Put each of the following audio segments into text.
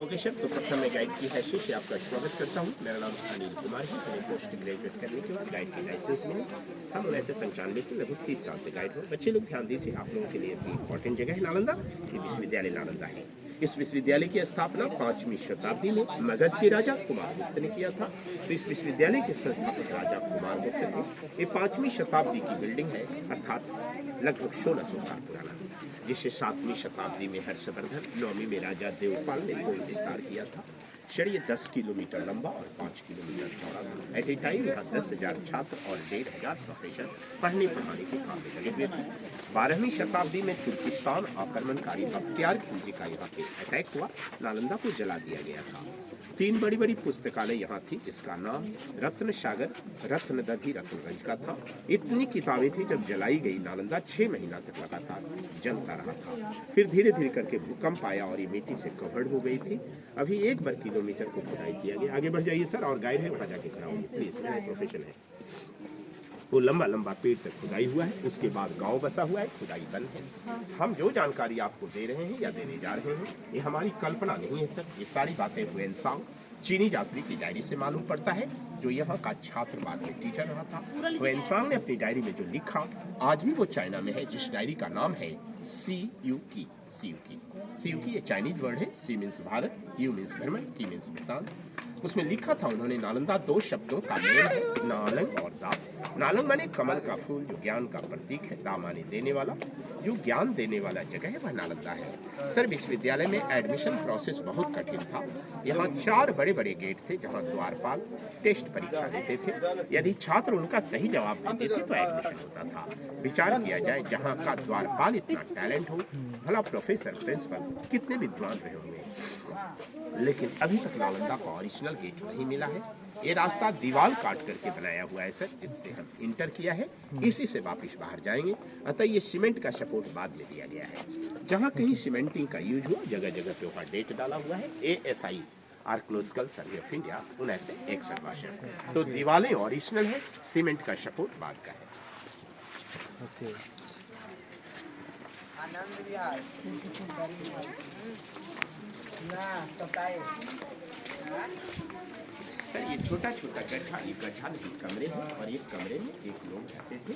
Okay sir, तो प्रथम मैं गाइड की हैसियत से आपका स्वागत करता हूँ। मेरा नाम अनिल कुमार है। मैंने पोस्ट ग्रेजुएट करने के बाद गाइड की लाइसेंस मिली। हम 1995 से लगभग 30 साल से गाइड हो। बच्चे लोग ध्यान दीजिए, आप लोगों के लिए इतनी इंपॉर्टेंट जगह है नालंदा, ये विश्वविद्यालय नालंदा है। इस विश्वविद्यालय की स्थापना 5वीं शताब्दी में मगध के राजा कुमारगुप्त ने किया था। तो इस विश्वविद्यालय के संस्थापक राजा कुमारगुप्त थे। ये 5वीं शताब्दी की बिल्डिंग है, अर्थात लगभग 1600 साल पुराना, जिसे 7वीं शताब्दी में हर्षवर्धन, 9वीं में राजा देवपाल ने पूर्ण विस्तार किया था। शरीर 10 किलोमीटर लंबा और 5 किलोमीटर चौड़ा था। एट ए टाइम यहाँ 10,000 छात्र और 1,500 प्रोफेसर पढ़ने पढ़ाने के काम में लगे हुए थे। 12वीं शताब्दी में तुर्किस्तान आक्रमणकारी बख्तियार खिलजी का यहाँ पे अटैक हुआ, नालंदा को जला दिया गया था। 3 बड़ी बड़ी पुस्तकालय यहाँ थी, जिसका नाम रत्न सागर, रत्नदधि, रत्नरंज का था। इतनी किताबें थी, जब जलाई गई नालंदा 6 महीना तक लगातार जलता रहा था। फिर धीरे धीरे करके भूकंप आया और ये मिट्टी से कवर्ड हो गई थी। अभी 1 वर्ग किलोमीटर को खुदाई किया गया। आगे बढ़ जाइए सर, और गाइड है वहाँ जाके खड़ा होइए प्लीज, मेरा प्रोफेशन है। वो लंबा लंबा पेड़ तक खुदाई हुआ है, उसके बाद गांव बसा हुआ है, खुदाई बंद है। हम जो जानकारी आपको दे रहे हैं या देने जा रहे हैं, ये हमारी कल्पना नहीं है सर। ये सारी बातें हुएनसांग चीनी यात्री की डायरी से मालूम पड़ता है, जो यहाँ का छात्र बाद में टीचर रहा था। हुएनसांग ने अपनी डायरी में जो लिखा, आज भी वो चाइना में है, जिस डायरी का नाम है सीयूकी। सीयूकी ये चाइनीज वर्ड है। सी मीन्स भारत, यू मीन्स भ्रमण, की मीन्स वृत्तांत। उसमें लिखा था उन्होंने, नालंदा 2 शब्दों का मेल है, नालंग और दा। नालंग माने कमल का फूल, जो ज्ञान का प्रतीक है। दा माने देने वाला, जो ज्ञान देने वाला जगह है वह नालंदा है। सर, विश्वविद्यालय में एडमिशन प्रोसेस बहुत कठिन था। यहाँ 4 बड़े बड़े गेट थे, जहाँ द्वारपाल टेस्ट परीक्षा लेते थे। यदि छात्र उनका सही जवाब देते थे तो एडमिशन होता था। विचार किया जाए, जहाँ का द्वारपाल इतना टैलेंट हो, भला प्रोफेसर प्रिंसिपल कितने विद्वान रहे होंगे। लेकिन अभी तक नालंदा का ओरिजिनल गेट नहीं मिला है। ये रास्ता दीवार काट करके बनाया हुआ है सर, जिससे हम इंटर किया है, इसी से वापिस बाहर जाएंगे। अतः ये सीमेंट का सपोर्ट बाद में दिया गया है। जहाँ कहीं सीमेंटिंग का यूज हुआ, जगह जगह पे वहाँ डेट डाला हुआ है, ASI archaeological survey of India 1961। तो दीवारें ओरिजिनल है, सीमेंट का सपोर्ट बाद का है। आनंद विहार सर, ये छोटा छोटा गड्ढा, ये गड्ढा नहीं कमरे हैं, और ये कमरे में एक लोग रहते थे।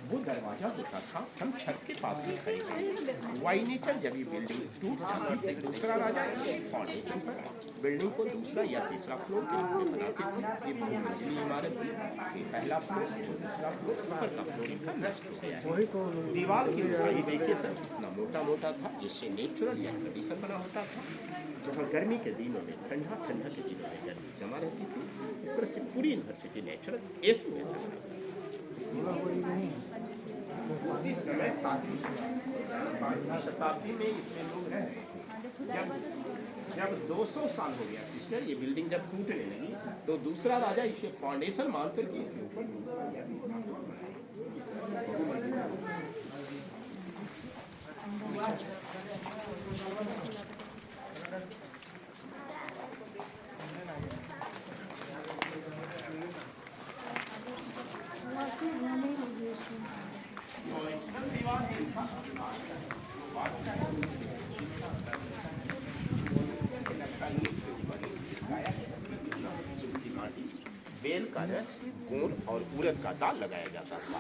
वो दरवाजा होता था, हम छत के पास में खड़े थे। वाई नेचर जब ये बिल्डिंग टूट जाती थी, दूसरा राजा फाउंडेशन पर बिल्डिंग को दूसरा या तीसरा फ्लोर के रूप में बनाते थे। ये बहुमंजिली इमारत थी, ये पहला फ्लोर, दूसरा फ्लोर, ऊपर का फ्लोर इनका नष्ट हो गया है। दीवार की ऊंचाई देखिए सर, कितना मोटा मोटा था, जिससे नेचुरल एयर कंडीशन बना होता था। जहाँ गर्मी के दिनों में ठंडा ठंडा के दिनों में गर्मी जमा रहती थी। इस तरह से पूरी यूनिवर्सिटी नेचुरल AC में ऐसा बना। उसी समय 5वीं शताब्दी में इसमें लोग रह रहे थे। जब 200 साल हो गया सिस्टर, ये बिल्डिंग जब टूटने लगी, तो दूसरा राजा इसे फाउंडेशन मान करके इसके ऊपर बेल का रस, गुड़ और उड़द का दाल लगाया जाता था।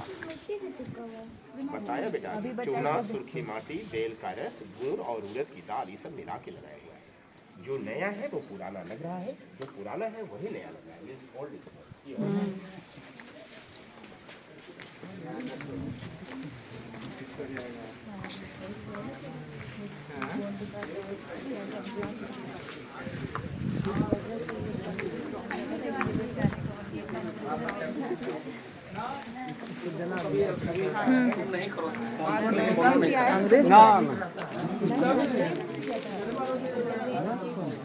बताया बेटा, चूना, सुर्खी माटी, बेल का रस, गुड़ और उड़द की दाल, ये सब मिला के लगाया गया है। जो नया है वो पुराना लग रहा है, जो पुराना है वही नया लग रहा है।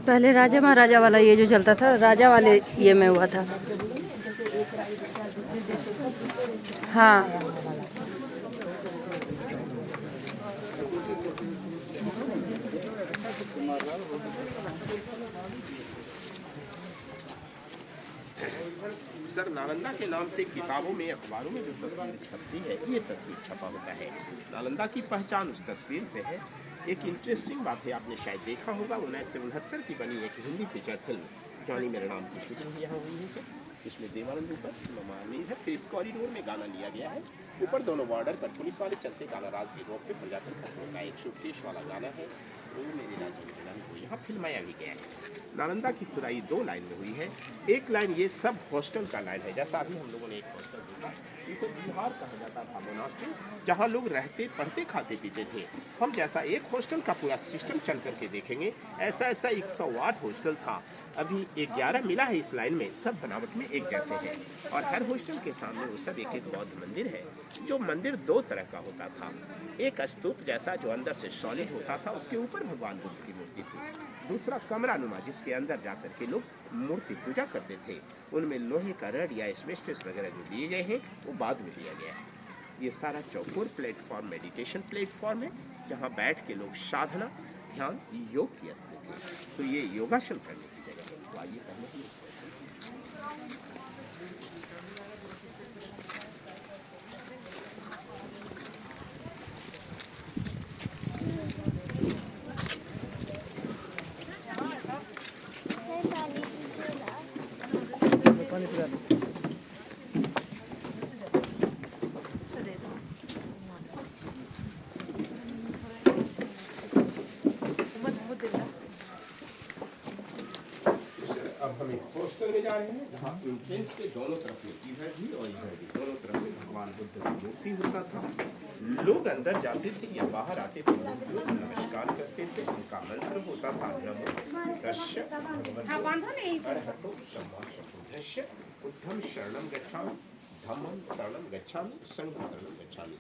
पहले राजा महाराजा वाला ये जो चलता था, राजा वाले ये में हुआ था। हाँ, सर, नालंदा के नाम से किताबों में, अखबारों में जो तस्वीर छपती है, ये तस्वीर छपा होता है। नालंदा की पहचान उस तस्वीर से है। एक इंटरेस्टिंग बात है, आपने शायद देखा होगा 1969 की बनी एक हिंदी फीचर फिल्म जॉनी मेरा नाम की शूटिंग यहाँ हुई है सर। इसमें देवानंद ऊपर नमानी है, फिर इस कॉरिडोर में गाना लिया गया है। ऊपर दोनों बॉर्डर पर पुलिस वाले चलते गाना राज की रोक पे पंजाबी खतरों का एक सुकेश वाला गाना है, वो मेरे राजा मेरे नाम को यहाँ फिल्माया भी गया है। नालंदा की खुदाई 2 लाइन में हुई है। एक लाइन ये सब हॉस्टल का लाइन है, जैसा अभी हम लोगों ने एक हॉस्टल देखा, इसे बिहार कहा जाता था, मोनास्ट्री, जहाँ लोग रहते पढ़ते खाते पीते थे। हम जैसा एक हॉस्टल का पूरा सिस्टम चल करके देखेंगे, ऐसा 108 हॉस्टल था। अभी 11 मिला है इस लाइन में, सब बनावट में एक जैसे हैं। और हर हॉस्टल के सामने वो सब एक एक बौद्ध मंदिर है। जो मंदिर 2 तरह का होता था, एक स्तूप जैसा जो अंदर से सॉलिड होता था, उसके ऊपर भगवान बुद्ध की मूर्ति थी। दूसरा कमरानुमा, जिसके अंदर जाकर के लोग मूर्ति पूजा करते थे। उनमें लोहे का रड या एस्बेस्टस वगैरह जो दिए गए हैं वो बाद में दिया गया है। ये सारा चौकोर प्लेटफॉर्म मेडिटेशन प्लेटफॉर्म है, जहाँ बैठ के लोग साधना ध्यान योग किया करते थे। तो ये योगासन करने की जगह है। तो आइए पहले ही अब हम एक हॉस्टल में जा रहे हैं, जहाँ एंट्रेंस के दोनों तरफ में, इधर भी और इधर भी, दोनों तरफ में भगवान बुद्ध की मूर्ति होता था। लोग अंदर जाते थे या बाहर आते थे, मूर्तियों को नमस्कार करते थे। उनका मंत्र होता था नमो बुद्धस्य भगवतो अरहतो सम्मा सम्बुद्धस्य, बुद्धं शरणं गच्छामि, धम्मं शरणं गच्छामि, संघं शरणं गच्छामि।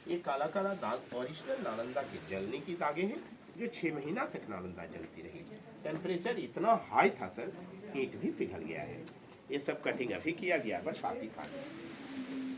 ये काला काला दाग ओरिजिनल नालंदा के जलने की दागे हैं, जो 6 महीना तक नालंदा जलती रही। टेम्परेचर इतना हाई था सर, ईंट भी पिघल गया है। ये सब कटिंग अभी किया गया, बरसाती पानी।